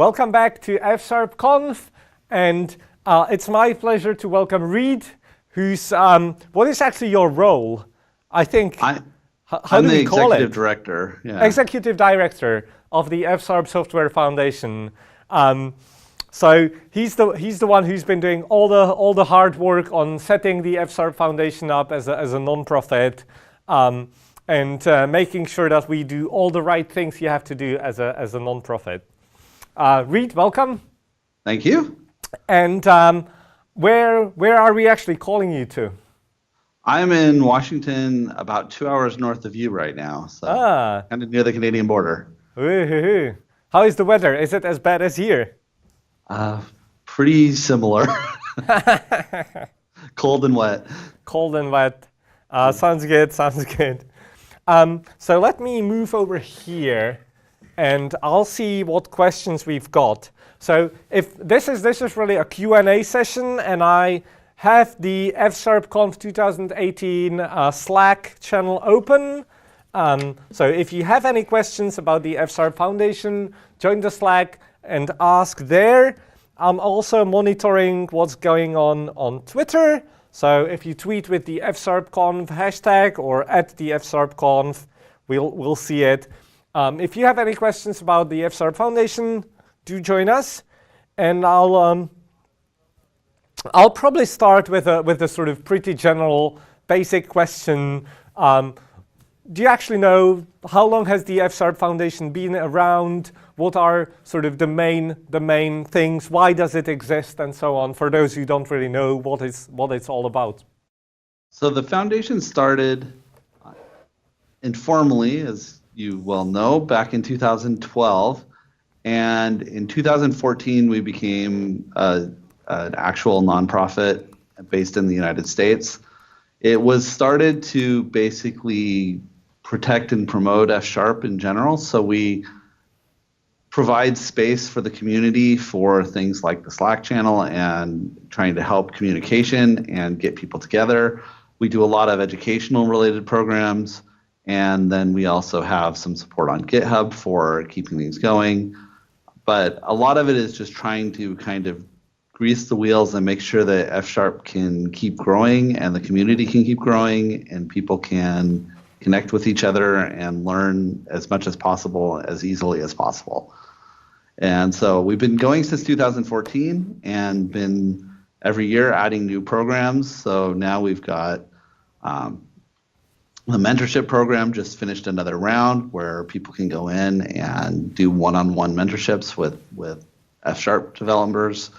Welcome back to fsharpConf, and it's my pleasure to welcome Reed, who's, what is actually your role? I think, how I'm do the we call executive it? director. Yeah. Executive Director of the F-Sharp Software Foundation. So he's the one who's been doing all the hard work on setting the F-Sharp Foundation up as a non-profit, and making sure that we do all the right things you have to do as a non-profit. Reed, welcome. Thank you. And where are we actually calling you to? I'm in Washington, about 2 hours north of you right now, so kind of near the Canadian border. Ooh. How is the weather? Is it as bad as here? Pretty similar. Cold and wet. Cold and wet. Sounds good. Sounds good. So let me move over here, and I'll see what questions we've got. So if this is really a Q&A session, and I have the fsharpConf 2018 Slack channel open. So if you have any questions about the F-Sharp Foundation, join the Slack and ask there. I'm also monitoring what's going on Twitter. So if you tweet with the fsharpConf hashtag or at the fsharpConf, we'll see it. If you have any questions about the F-Sharp Foundation, do join us, and I'll probably start with a sort of pretty general, basic question. Do you actually know how long has the F-Sharp Foundation been around? What are sort of the main things? Why does it exist, and so on? For those who don't really know what it's all about. So the foundation started informally, as you well know, back in 2012, and in 2014 we became an actual nonprofit based in the United States. It was started to basically protect and promote F-Sharp in general. So we provide space for the community for things like the Slack channel and trying to help communication and get people together. We do a lot of educational related programs, and then we also have some support on GitHub for keeping things going. But a lot of it is just trying to kind of grease the wheels and make sure that F-Sharp can keep growing and the community can keep growing and people can connect with each other and learn as much as possible, as easily as possible. And so we've been going since 2014 and been every year adding new programs. So now we've got the mentorship program just finished another round where people can go in and do one-on-one mentorships with F-Sharp developers.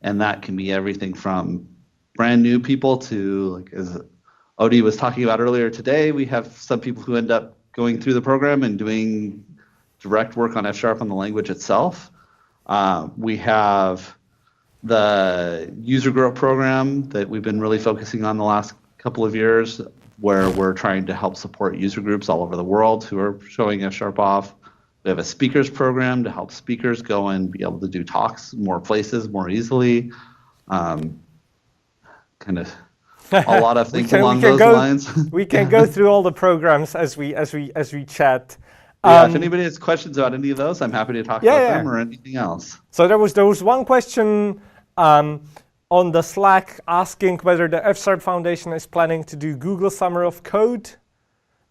And that can be everything from brand new people to, like as Odie was talking about earlier today, we have some people who end up going through the program and doing direct work on F-Sharp on the language itself. We have the user growth program that we've been really focusing on the last couple of years, where we're trying to help support user groups all over the world who are showing F-Sharp off. We have a speakers program to help speakers go and be able to do talks more places more easily. Kind of a lot of things along those lines. We can go through all the programs as we chat. Yeah, if anybody has questions about any of those, I'm happy to talk about them or anything else. So there was one question on the Slack asking whether the F-Sharp Foundation is planning to do Google Summer of Code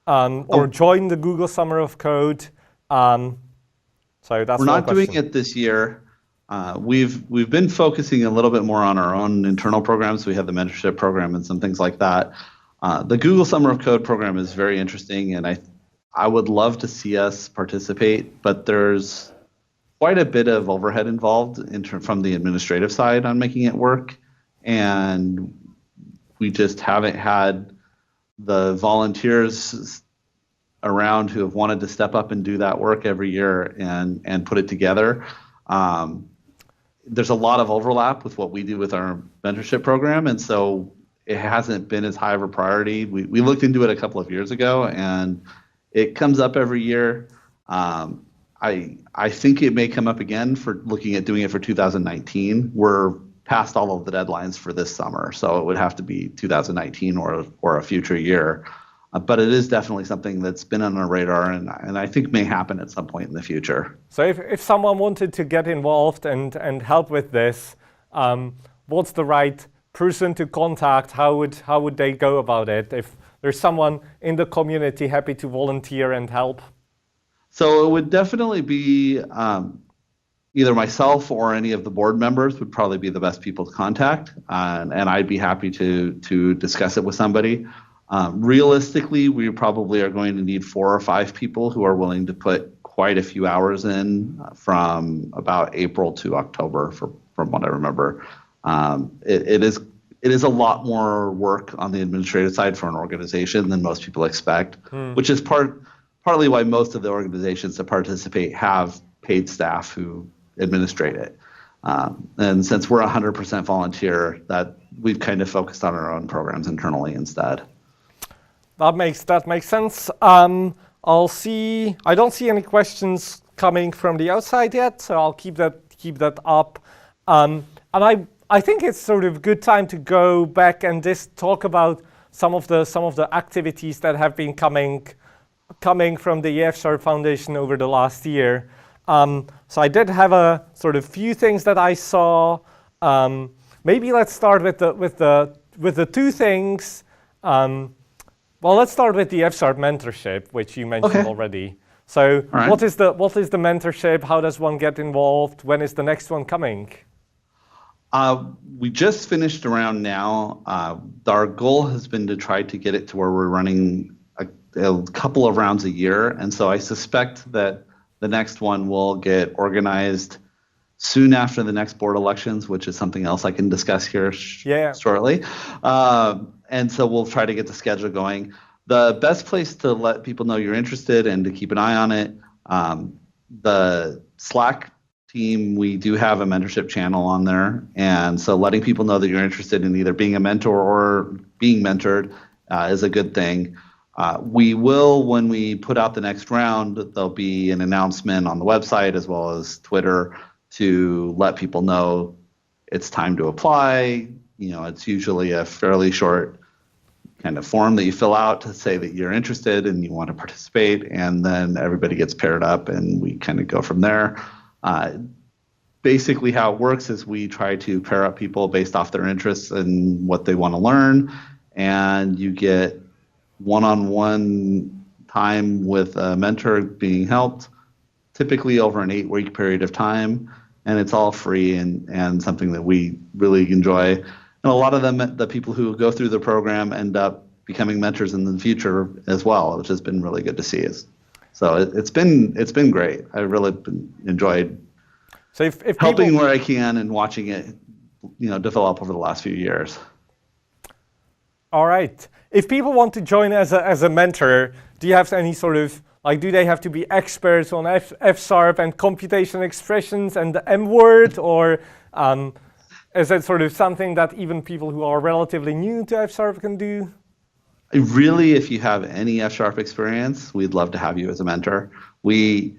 or join the Google Summer of Code. So that's We're not doing it this year. We've been focusing a little bit more on our own internal programs. We have the mentorship program and some things like that. The Google Summer of Code program is very interesting, and I would love to see us participate, but there's quite a bit of overhead involved from the administrative side on making it work, and we just haven't had the volunteers around who have wanted to step up and do that work every year and put it together. There's a lot of overlap with what we do with our mentorship program, and so it hasn't been as high of a priority. We looked into it a couple of years ago, and it comes up every year. I think it may come up again for looking at doing it for 2019. We're past all of the deadlines for this summer, so it would have to be 2019 or a future year. But it is definitely something that's been on our radar and I think may happen at some point in the future. So if someone wanted to get involved and help with this, what's the right person to contact? How would they go about it if there's someone in the community happy to volunteer and help? So it would definitely be either myself or any of the board members would probably be the best people to contact, and I'd be happy to discuss it with somebody. Realistically, we probably are going to need 4 or 5 people who are willing to put quite a few hours in from about April to October, from what I remember. It is a lot more work on the administrative side for an organization than most people expect, which is partly why most of the organizations that participate have paid staff who administrate it. And since we're 100% volunteer, that we've kind of focused on our own programs internally instead. That makes sense. I don't see any questions coming from the outside yet, so I'll keep that up. And I think it's sort of good time to go back and just talk about some of the activities that have been coming from the F-sharp Foundation over the last year. So I did have a sort of few things that I saw. Maybe let's start with the 2 things. Well, let's start with the F-sharp mentorship, which you mentioned already. So right. What is the mentorship? How does one get involved? When is the next one coming? We just finished around now. Our goal has been to try to get it to where we're running a couple of rounds a year. And so I suspect that the next one will get organized soon after the next board elections, which is something else I can discuss here shortly. And so we'll try to get the schedule going. The best place to let people know you're interested and to keep an eye on it, the Slack team, we do have a mentorship channel on there. And so letting people know that you're interested in either being a mentor or being mentored is a good thing. We will, when we put out the next round, there'll be an announcement on the website as well as Twitter to let people know it's time to apply. It's usually a fairly short kind of form that you fill out to say that you're interested and you want to participate, and then everybody gets paired up and we kind of go from there. Basically how it works is we try to pair up people based off their interests and what they want to learn, and you get one-on-one time with a mentor being helped, typically over an 8-week period of time, and it's all free and something that we really enjoy. And a lot of the people who go through the program end up becoming mentors in the future as well, which has been really good to see. So it's been great. I really enjoyed if helping where I can and watching it, develop over the last few years. All right. If people want to join as a mentor, do you have any sort of do they have to be experts on F-sharp and computation expressions and the M word, or is it sort of something that even people who are relatively new to F-sharp can do? Really, if you have any F-sharp experience, we'd love to have you as a mentor. We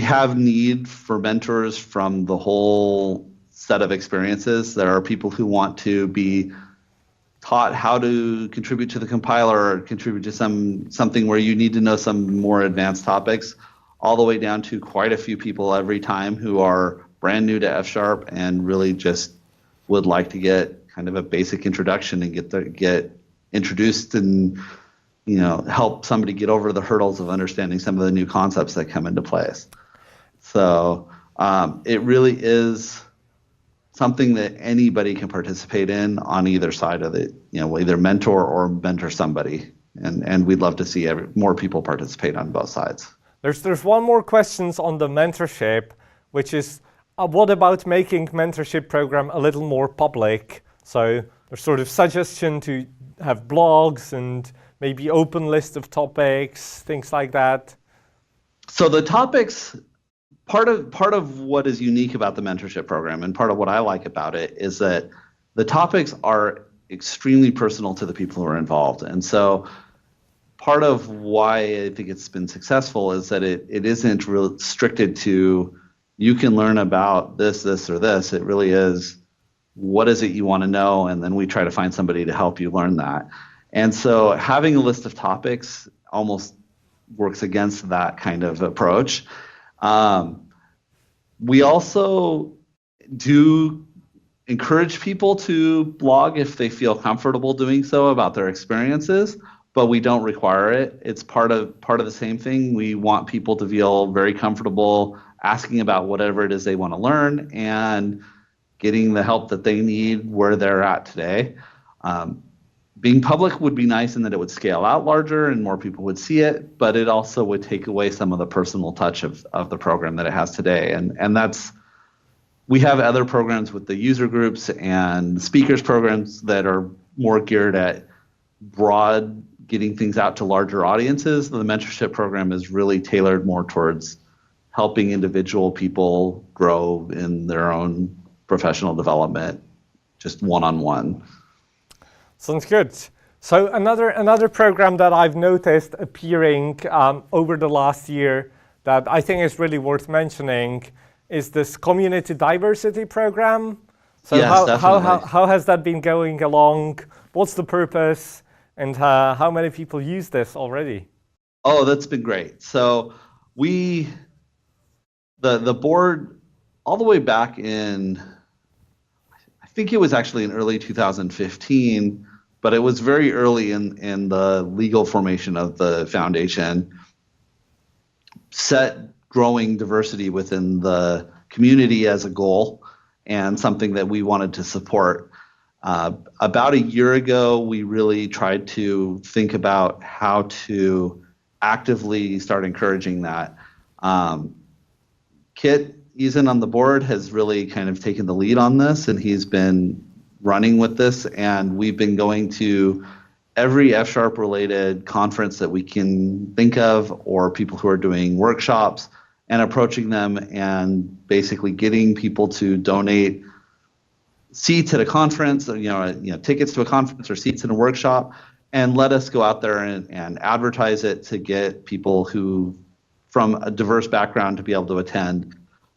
have need for mentors from the whole set of experiences. There are people who want to be taught how to contribute to the compiler or contribute to something where you need to know some more advanced topics, all the way down to quite a few people every time who are brand new to F-sharp and really just would like to get kind of a basic introduction and get introduced and help somebody get over the hurdles of understanding some of the new concepts that come into place. So it really is something that anybody can participate in on either side of it, either mentor or mentor somebody. And we'd love to see more people participate on both sides. There's one more question on the mentorship, which is what about making mentorship program a little more public? So there's sort of suggestion to have blogs and maybe open list of topics, things like that. So the topics, part of what is unique about the mentorship program and part of what I like about it is that the topics are extremely personal to the people who are involved. And so part of why I think it's been successful is that it isn't restricted to you can learn about this, or this. It really is what is it you want to know, and then we try to find somebody to help you learn that. And so having a list of topics almost works against that kind of approach. We also do encourage people to blog if they feel comfortable doing so about their experiences, but we don't require it. It's part of the same thing. We want people to feel very comfortable asking about whatever it is they want to learn and getting the help that they need where they're at today. Being public would be nice in that it would scale out larger and more people would see it, but it also would take away some of the personal touch of the program that it has today. And that's, we have other programs with the user groups and speakers programs that are more geared at broad getting things out to larger audiences. The mentorship program is really tailored more towards helping individual people grow in their own professional development, just one-on-one. Sounds good. So another program that I've noticed appearing over the last year that I think is really worth mentioning is this community diversity program. So yes, how has that been going along? What's the purpose? And how many people use this already? Oh, that's been great. So the board, all the way back in, I think it was actually in early 2015, but it was very early in the legal formation of the foundation, set growing diversity within the community as a goal and something that we wanted to support. About a year ago, we really tried to think about how to actively start encouraging that. Kit Eason on the board has really kind of taken the lead on this, and he's been running with this, and we've been going to every F-sharp related conference that we can think of, or people who are doing workshops, and approaching them and basically getting people to donate seats at a conference, tickets to a conference or seats in a workshop, and let us go out there and advertise it to get people who from a diverse background to be able to attend.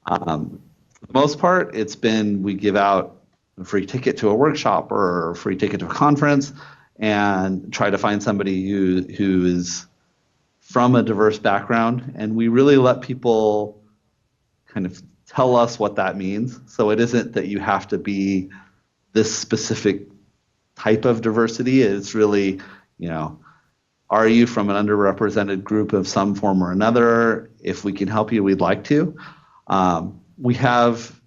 For the most part, it's been, we give out a free ticket to a workshop or a free ticket to a conference and try to find somebody who is from a diverse background. And we really let people kind of tell us what that means. So it isn't that you have to be this specific type of diversity. It's really, are you from an underrepresented group of some form or another? If we can help you, we'd like to. We have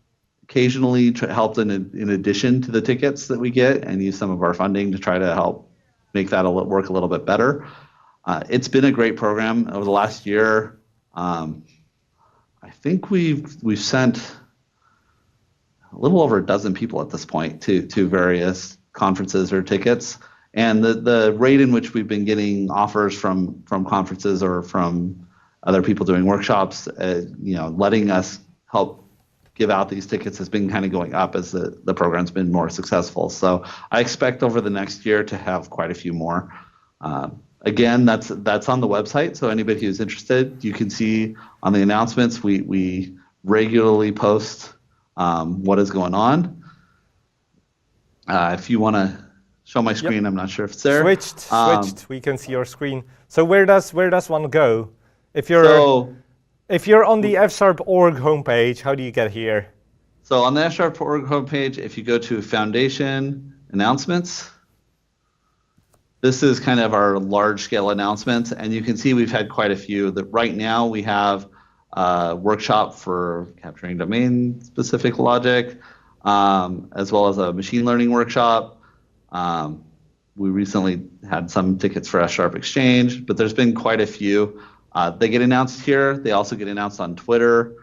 occasionally helped in addition to the tickets that we get and use some of our funding to try to help make that work a little bit better. It's been a great program over the last year. I think we've sent a little over a dozen people at this point to various conferences or tickets. And the rate in which we've been getting offers from conferences or from other people doing workshops, letting us help give out these tickets has been kind of going up as the program's been more successful. So I expect over the next year to have quite a few more. Again, that's on the website. So anybody who's interested, you can see on the announcements, we regularly post what is going on. If you want to show my screen, I'm not sure if it's there. Switched. We can see your screen. So where does one go? If you're on the fsharp.org homepage, how do you get here? So on the fsharp.org homepage, if you go to Foundation Announcements, this is kind of our large-scale announcements, and you can see we've had quite a few. Right now we have a workshop for capturing domain-specific logic, as well as a machine learning workshop. We recently had some tickets for F-sharp Exchange, but there's been quite a few. They get announced here. They also get announced on Twitter.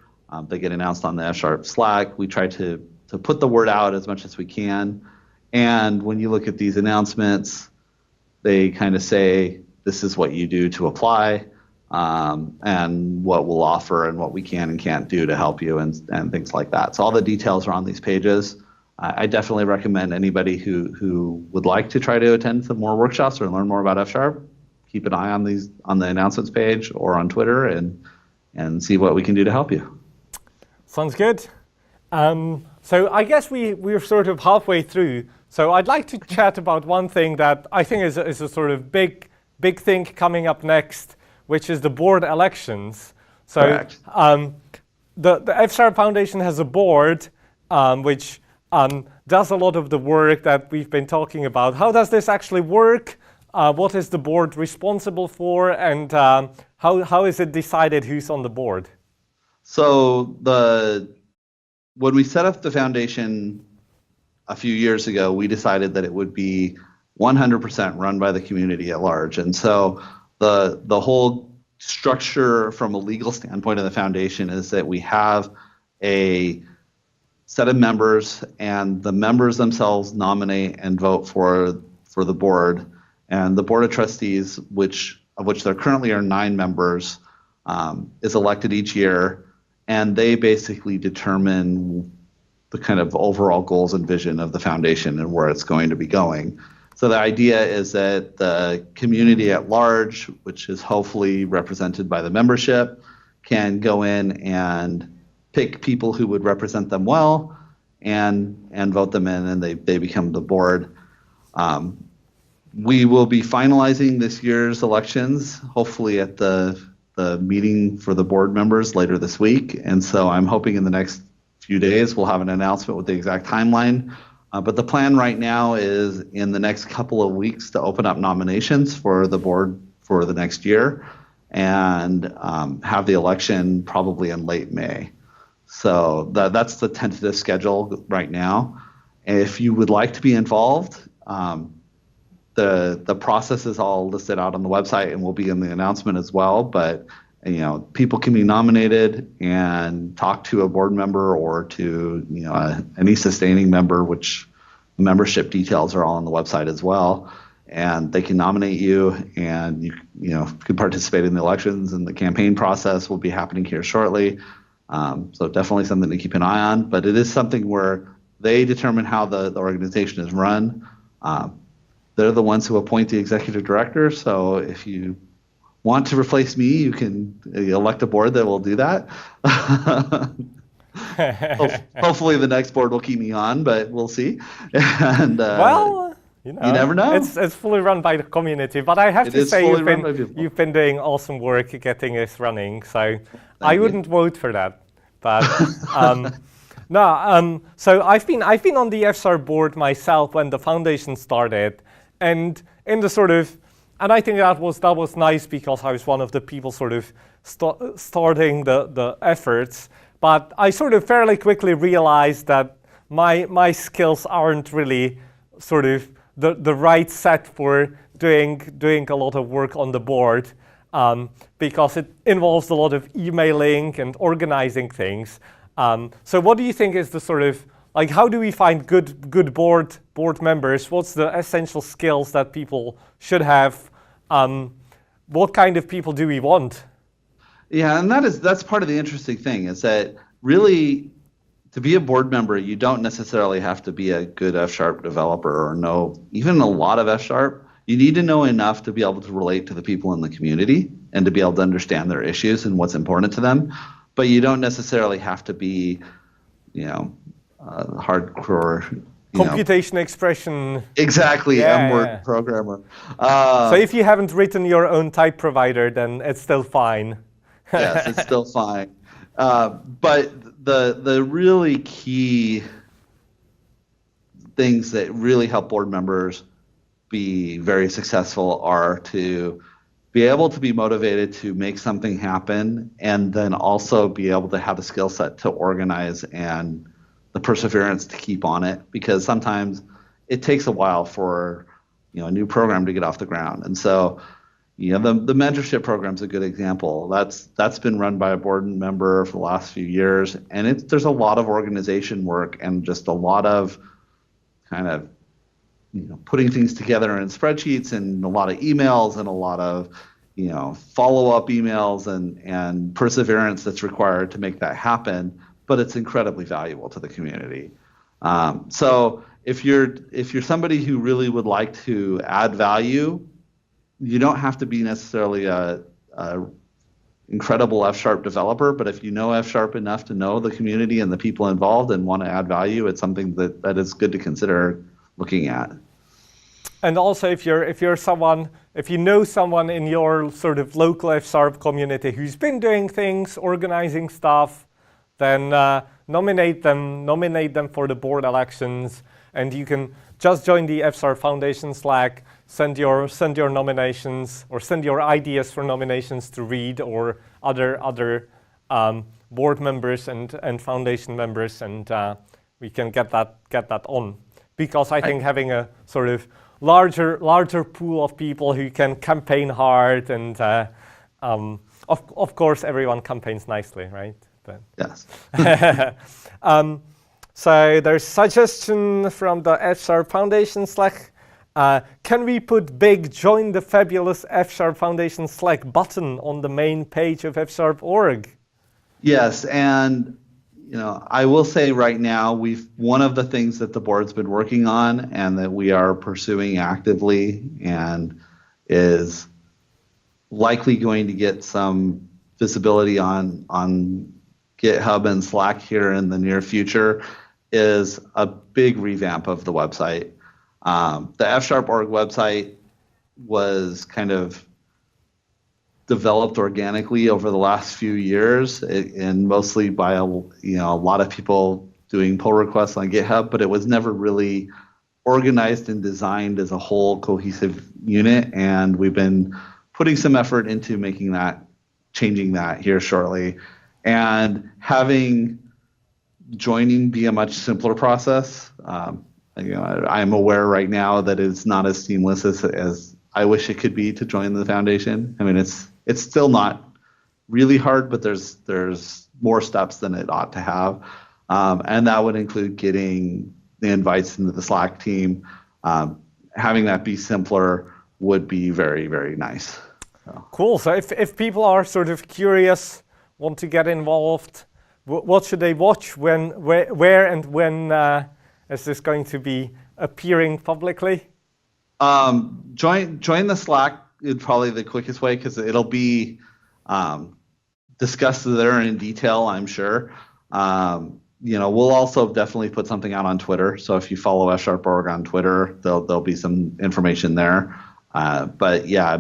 They get announced on the F-sharp Slack. We try to put the word out as much as we can. And when you look at these announcements, they kind of say, this is what you do to apply, and what we'll offer and what we can and can't do to help you and things like that. So all the details are on these pages. I definitely recommend anybody who would like to try to attend some more workshops or learn more about F-sharp, keep an eye on the announcements page or on Twitter and see what we can do to help you. Sounds good. So I guess we're sort of halfway through. So I'd like to chat about one thing that I think is a sort of big thing coming up next, which is the board elections. So Correct. The F# Foundation has a board which does a lot of the work that we've been talking about. How does this actually work? What is the board responsible for? And how is it decided who's on the board? So when we set up the foundation a few years ago, we decided that it would be 100% run by the community at large. And so the whole structure from a legal standpoint of the foundation is that we have a set of members, and the members themselves nominate and vote for the board. And the board of trustees, of which there currently are 9 members, is elected each year, and they basically determine the kind of overall goals and vision of the foundation and where it's going to be going. So the idea is that the community at large, which is hopefully represented by the membership, can go in and pick people who would represent them well and vote them in, and they become the board. We will be finalizing this year's elections, hopefully at the meeting for the board members later this week. And so I'm hoping in the next few days we'll have an announcement with the exact timeline. But the plan right now is in the next couple of weeks to open up nominations for the board for the next year and have the election probably in late May. So that's the tentative schedule right now. If you would like to be involved, the process is all listed out on the website and will be in the announcement as well. But people can be nominated and talk to a board member or to any sustaining member, which the membership details are all on the website as well. And they can nominate you, and you can participate in the elections, and the campaign process will be happening here shortly. So definitely something to keep an eye on. But it is something where they determine how the organization is run. They're the ones who appoint the executive director. So if you want to replace me, you can elect a board that will do that. Hopefully the next board will keep me on, but we'll see. And you never know. It's fully run by the community, but I have to say you've been doing awesome work getting this running. So I wouldn't vote for that, but no. So I've been on the FSHARP board myself when the foundation started, and in the sort of, and I think that was nice because I was one of the people sort of starting the efforts. But I sort of fairly quickly realized that my skills aren't really sort of the right set for doing a lot of work on the board because it involves a lot of emailing and organizing things. So what do you think is the sort of, like, how do we find good board members? What's the essential skills that people should have? What kind of people do we want? Yeah, and that's part of the interesting thing is that really to be a board member, you don't necessarily have to be a good F# developer or know even a lot of F#. You need to know enough to be able to relate to the people in the community and to be able to understand their issues and what's important to them. But you don't necessarily have to be, hardcore. Computation expression. Exactly, M-word programmer. So if you haven't written your own type provider, then it's still fine. Yes, it's still fine. But the really key things that really help board members be very successful are to be able to be motivated to make something happen, and then also be able to have the skill set to organize and the perseverance to keep on it, because sometimes it takes a while for a new program to get off the ground. And so the mentorship program is a good example. That's been run by a board member for the last few years, and there's a lot of organization work and just a lot of kind of putting things together in spreadsheets and a lot of emails and a lot of follow-up emails and perseverance that's required to make that happen. But it's incredibly valuable to the community. So if you're somebody who really would like to add value, you don't have to be necessarily a incredible F# developer, but if you know F# enough to know the community and the people involved and want to add value, it's something that is good to consider looking at. And also, if you know someone in your sort of local F# community who's been doing things, organizing stuff, then nominate them for the board elections, and you can just join the F# Foundation Slack, send your nominations or send your ideas for nominations to Reed or other board members and foundation members, and we can get that on. Because I think having a sort of larger pool of people who can campaign hard, and of course everyone campaigns nicely, right? But Yes. So there's suggestion from the F# Foundation Slack. Can we put big join the fabulous F# Foundation Slack button on the main page of fsharp.org? Yes, and I will say right now, one of the things that the board's been working on and that we are pursuing actively and is likely going to get some visibility on GitHub and Slack here in the near future is a big revamp of the website. The fsharp.org website was kind of developed organically over the last few years, and mostly by a lot of people doing pull requests on GitHub, but it was never really organized and designed as a whole cohesive unit. And we've been putting some effort into changing that here shortly, and having joining be a much simpler process. I'm aware right now that it's not as seamless as I wish it could be to join the foundation. I mean, it's still not really hard, but there's more steps than it ought to have, and that would include getting the invites into the Slack team. Having that be simpler would be very, very nice. Cool. So if people are sort of curious, want to get involved, what should they watch? Where and when is this going to be appearing publicly? Join the Slack is probably the quickest way, because it'll be discussed there in detail, I'm sure. We'll also definitely put something out on Twitter. So if you follow fsharp.org on Twitter, there'll be some information there. But yeah,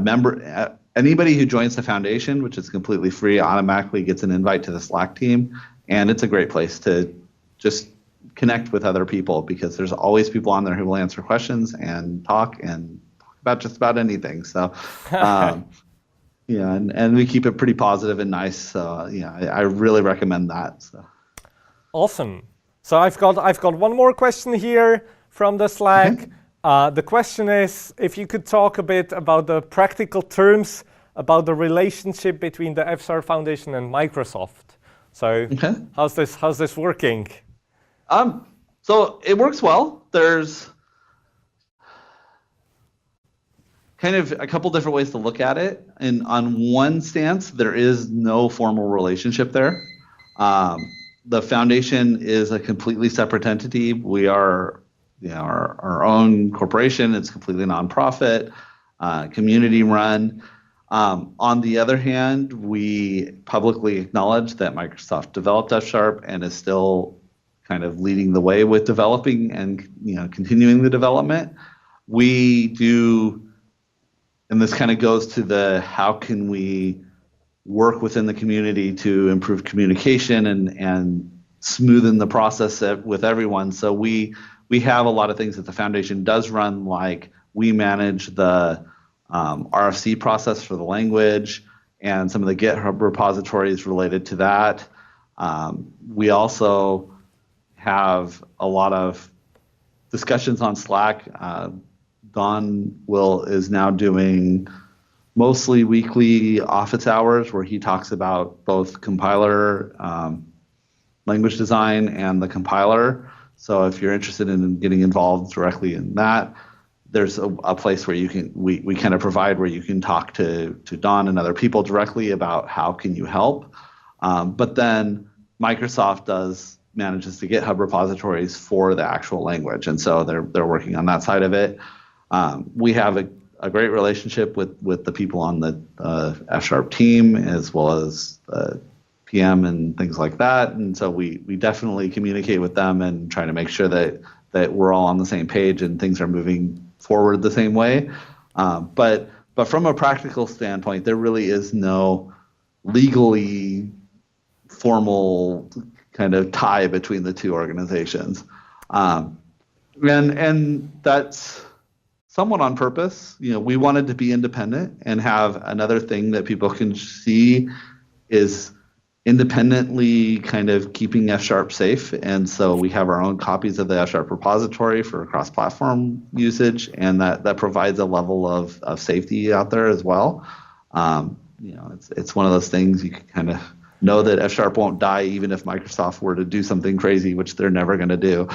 anybody who joins the foundation, which is completely free, automatically gets an invite to the Slack team, and it's a great place to just connect with other people, because there's always people on there who will answer questions and talk about just about anything. So, and we keep it pretty positive and nice. So, I really recommend that. So. Awesome. So I've got one more question here from the Slack. Okay. The question is if you could talk a bit about the practical terms about the relationship between the F# Foundation and Microsoft. So how's this working? So it works well. There's kind of a couple different ways to look at it. And on one stance, there is no formal relationship there. The foundation is a completely separate entity. We are our own corporation. It's completely nonprofit, community run. On the other hand, we publicly acknowledge that Microsoft developed F# and is still kind of leading the way with developing and continuing the development. We do, and this kind of goes to the how can we work within the community to improve communication and smoothen the process with everyone. So we have a lot of things that the foundation does run, like we manage the RFC process for the language and some of the GitHub repositories related to that. We also have a lot of discussions on Slack. Don is now doing mostly weekly office hours where he talks about both compiler, language design, and the compiler. So if you're interested in getting involved directly in that, there's a place where we kind of provide where you can talk to Don and other people directly about how can you help. But then Microsoft manages the GitHub repositories for the actual language, and so they're working on that side of it. We have a great relationship with the people on the F# team, as well as PM and things like that, and so we definitely communicate with them and try to make sure that that we're all on the same page and things are moving forward the same way. But from a practical standpoint, there really is no legally formal kind of tie between the two organizations. And that's somewhat on purpose. We wanted to be independent and have another thing that people can see is independently kind of keeping F# safe. And so we have our own copies of the F# repository for cross-platform usage, and that provides a level of safety out there as well. It's one of those things you can kind of know that F# won't die even if Microsoft were to do something crazy, which they're never going to do.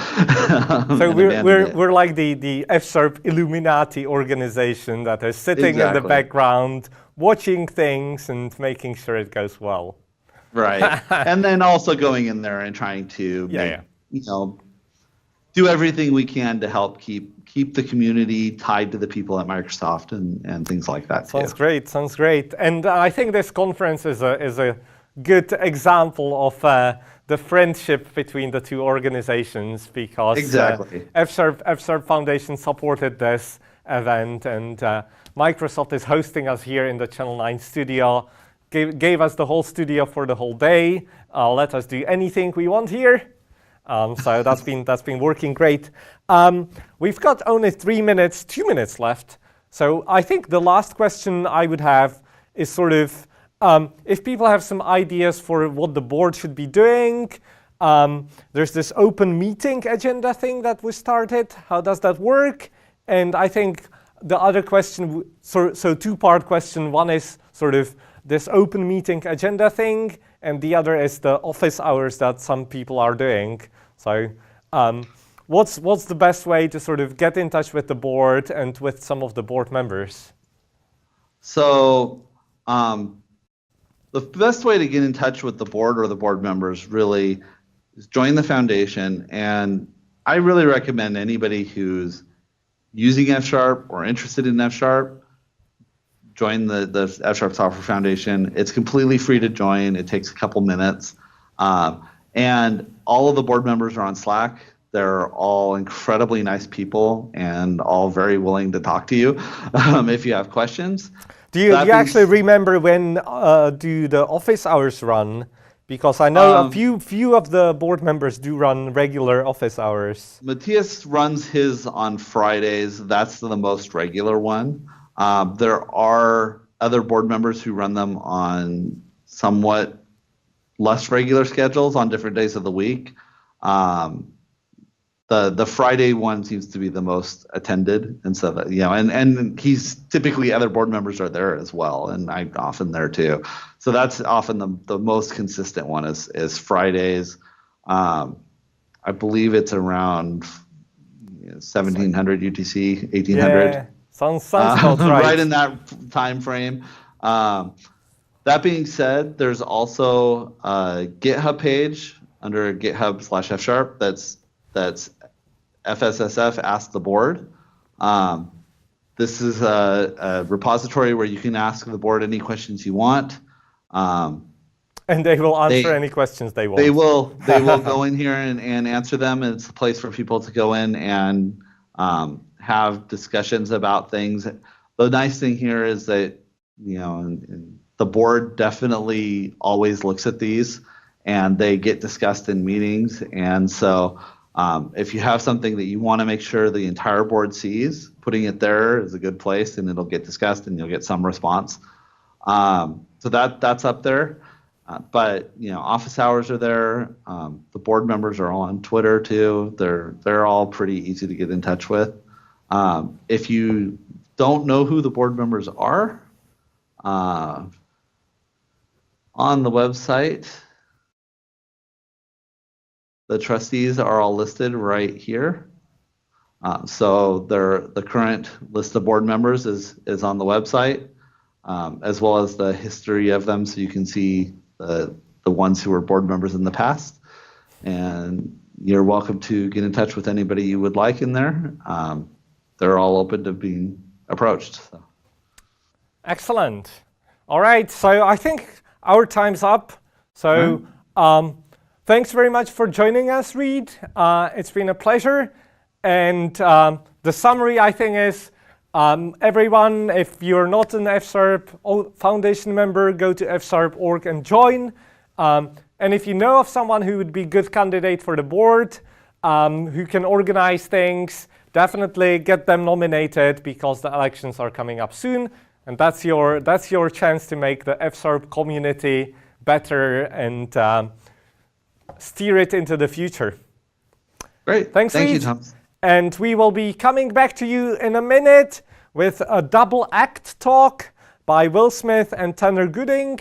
So we're like the F# Illuminati organization that is sitting in the background, watching things and making sure it goes well. Right. And then also going in there and trying to do everything we can to help keep the community tied to the people at Microsoft and things like that. Sounds great. Sounds great. And I think this conference is a good example of the friendship between the two organizations, because F# Foundation supported this event, and Microsoft is hosting us here in the Channel 9 studio. Gave us the whole studio for the whole day. Let us do anything we want here. So that's been working great. We've got only 2 minutes left. So I think the last question I would have is sort of if people have some ideas for what the board should be doing. There's this open meeting agenda thing that we started. How does that work? And I think the other question, so two-part question. One is sort of this open meeting agenda thing, and the other is the office hours that some people are doing. So what's the best way to sort of get in touch with the board and with some of the board members? So the best way to get in touch with the board or the board members really is join the foundation. And I really recommend anybody who's using F# or interested in F# join the F# Software Foundation. It's completely free to join. It takes a couple minutes. And all of the board members are on Slack. They're all incredibly nice people and all very willing to talk to you if you have questions. Do you actually remember when do the office hours run? Because I know a few of the board members do run regular office hours. Matthias runs his on Fridays. That's the most regular one. There are other board members who run them on somewhat less regular schedules on different days of the week. The Friday one seems to be the most attended, and so that, and he's typically other board members are there as well, and I'm often there too. So that's often the most consistent one is Fridays. I believe it's around 1700 UTC, 1800. Yeah. Sounds about right. Right in that time frame. That being said, there's also a GitHub page under GitHub/F#. That's FSSF Ask the Board. This is a repository where you can ask the board any questions you want. And they will answer any questions they want. They will go in here and answer them. And it's a place for people to go in and have discussions about things. The nice thing here is that, the board definitely always looks at these, and they get discussed in meetings. And so if you have something that you want to make sure the entire board sees, putting it there is a good place, and it'll get discussed and you'll get some response. So that's up there. But office hours are there. The board members are all on Twitter too. They're all pretty easy to get in touch with. If you don't know who the board members are, on the website, the trustees are all listed right here. So the current list of board members is on the website, as well as the history of them, so you can see the ones who were board members in the past. And you're welcome to get in touch with anybody you would like in there. They're all open to being approached. So. Excellent. All right, so I think our time's up. So thanks very much for joining us, Reed. It's been a pleasure. And the summary, I think, is everyone, if you're not an fsharp Foundation member, go to fsharp.org and join. And if you know of someone who would be a good candidate for the board, who can organize things, definitely get them nominated because the elections are coming up soon. And that's your chance to make the fsharp community better and steer it into the future. Great. Thanks, Thank you, Reed. Thomas. And we will be coming back to you in a minute with a double act talk by Will Smith and Tanner Gooding,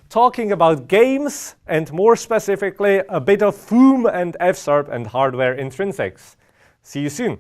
talking about games and more specifically a bit of FOOM and fsharp and hardware intrinsics. See you soon.